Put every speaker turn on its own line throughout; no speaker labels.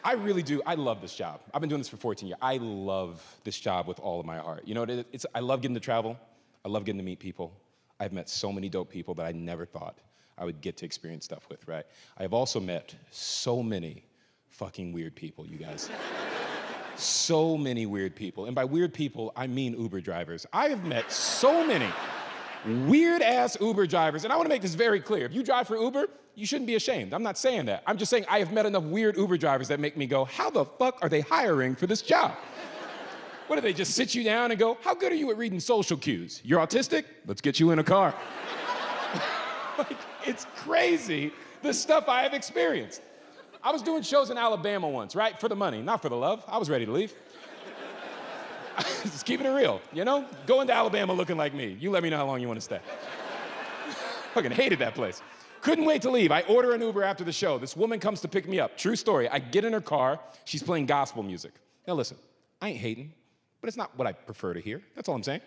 I really do. I love this job. I've been doing this for 14 years. I love this job with all of my heart. You know, I love getting to travel. I love getting to meet people. I've met so many dope people that I never thought I would get to experience stuff with, right? I have also met so many fucking weird people, you guys. So many weird people. And by weird people, I mean Uber drivers. I have met so many weird-ass Uber drivers. And I want to make this very clear. If you drive for Uber, you shouldn't be ashamed. I'm not saying that. I'm just saying I have met enough weird Uber drivers that make me go, how the fuck are they hiring for this job? What do they just sit you down and go, how good are you at reading social cues? You're autistic? Let's get you in a car. Like, it's crazy the stuff I have experienced. I was doing shows in Alabama once, right? For the money, not for the love. I was ready to leave. Just keeping it real, you know? Go into Alabama looking like me. You let me know how long you want to stay. Fucking hated that place. Couldn't wait to leave. I order an Uber after the show. This woman comes to pick me up. True story. I get in her car. She's playing gospel music. Now listen, I ain't hating, but it's not what I prefer to hear. That's all I'm saying.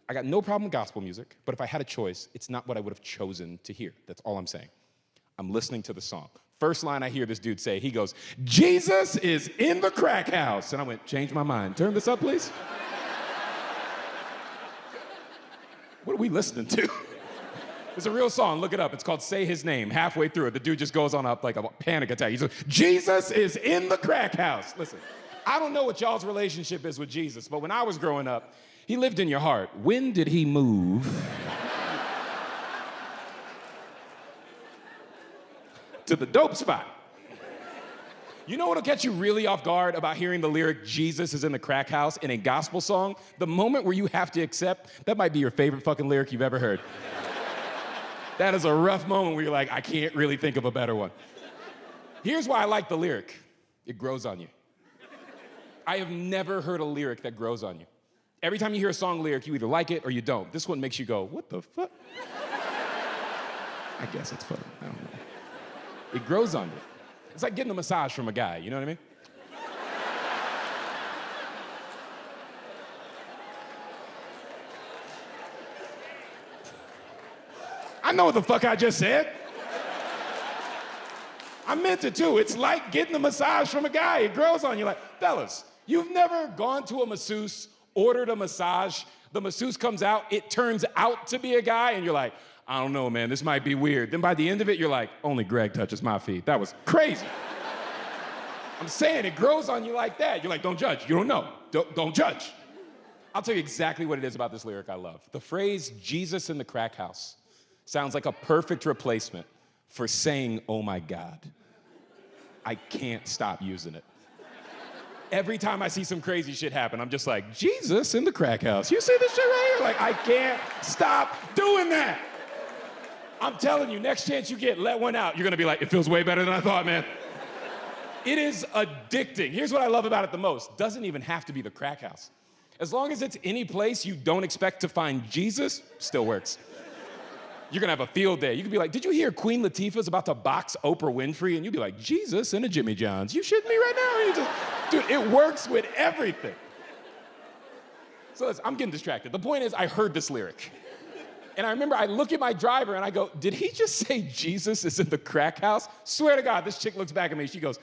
I got no problem with gospel music, but if I had a choice, it's not what I would have chosen to hear. That's all I'm saying. I'm listening to the song. First line I hear this dude say, he goes, Jesus is in the crack house. And I went, change my mind. Turn this up, please. What are we listening to? It's a real song, look it up. It's called Say His Name. Halfway through it, the dude just goes on up like a panic attack. He's like, Jesus is in the crack house. Listen, I don't know what y'all's relationship is with Jesus, but when I was growing up, he lived in your heart. When did he move to the dope spot? You know what'll catch you really off guard about hearing the lyric, Jesus is in the crack house, in a gospel song? The moment where you have to accept, that might be your favorite fucking lyric you've ever heard. That is a rough moment where you're like, I can't really think of a better one. Here's why I like the lyric. It grows on you. I have never heard a lyric that grows on you. Every time you hear a song lyric, you either like it or you don't. This one makes you go, what the fuck? I guess it's fun. I don't know. It grows on you. It's like getting a massage from a guy, you know what I mean? I know what the fuck I just said. I meant it too. It's like getting a massage from a guy. It grows on you. Like, fellas, you've never gone to a masseuse, ordered a massage, the masseuse comes out, it turns out to be a guy, and you're like, I don't know, man, this might be weird. Then by the end of it, you're like, only Greg touches my feet. That was crazy. I'm saying it grows on you like that. You're like, don't judge. You don't know. Don't judge. I'll tell you exactly what it is about this lyric I love. The phrase, Jesus in the crack house, sounds like a perfect replacement for saying, oh my God. I can't stop using it. Every time I see some crazy shit happen, I'm just like, Jesus in the crack house. You see this shit right here? Like, I can't stop doing that. I'm telling you, next chance you get, let one out. You're gonna be like, it feels way better than I thought, man. It is addicting. Here's what I love about it the most. Doesn't even have to be the crack house. As long as it's any place you don't expect to find Jesus, still works. You're gonna have a field day. You could be like, did you hear Queen Latifah's about to box Oprah Winfrey? And you'd be like, Jesus and a Jimmy John's. You shitting me right now? Dude, it works with everything. So listen, I'm getting distracted. The point is, I heard this lyric. And I remember I look at my driver and I go, did he just say Jesus is in the crack house? Swear to God, this chick looks back at me. She goes,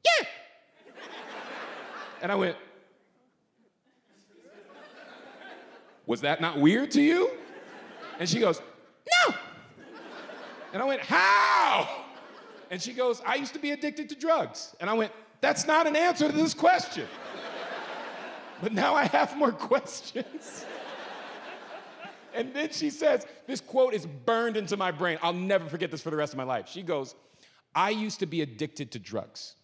yeah. And I went, was that not weird to you? And she goes, no. And I went, how? And she goes, I used to be addicted to drugs. And I went, that's not an answer to this question. But now I have more questions. And then she says, this quote is burned into my brain. I'll never forget this for the rest of my life. She goes, I used to be addicted to drugs.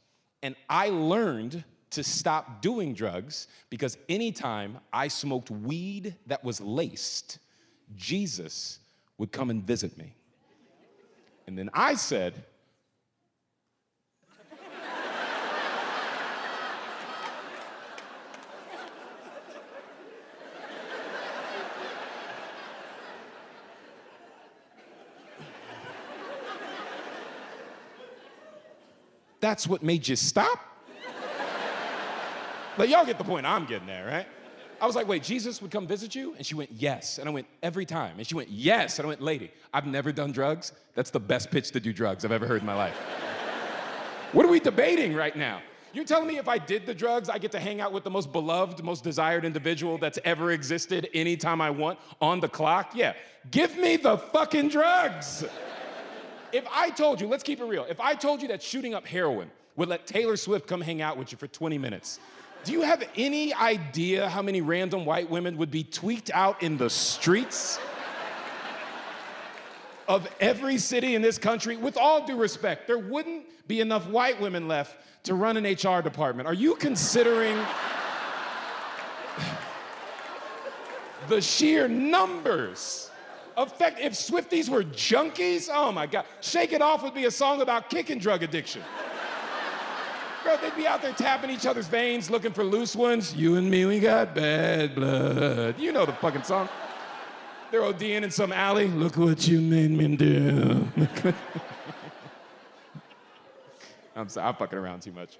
And I learned to stop doing drugs because anytime I smoked weed that was laced, Jesus would come and visit me. And then I said, that's what made you stop? Like, y'all get the point I'm getting there, right? I was like, wait, Jesus would come visit you? And she went, yes. And I went, every time. And she went, yes. And I went, lady, I've never done drugs. That's the best pitch to do drugs I've ever heard in my life. What are we debating right now? You're telling me if I did the drugs, I get to hang out with the most beloved, most desired individual that's ever existed anytime I want on the clock? Yeah, give me the fucking drugs. If I told you, let's keep it real, if I told you that shooting up heroin would let Taylor Swift come hang out with you for 20 minutes, do you have any idea how many random white women would be tweaked out in the streets of every city in this country? With all due respect, there wouldn't be enough white women left to run an HR department. Are you considering the sheer numbers? If Swifties were junkies, oh my God. Shake It Off would be a song about kicking drug addiction. Bro, they'd be out there tapping each other's veins, looking for loose ones. You and me, we got bad blood. You know the fucking song. They're ODing in some alley. Look what you made me do. I'm sorry, I'm fucking around too much.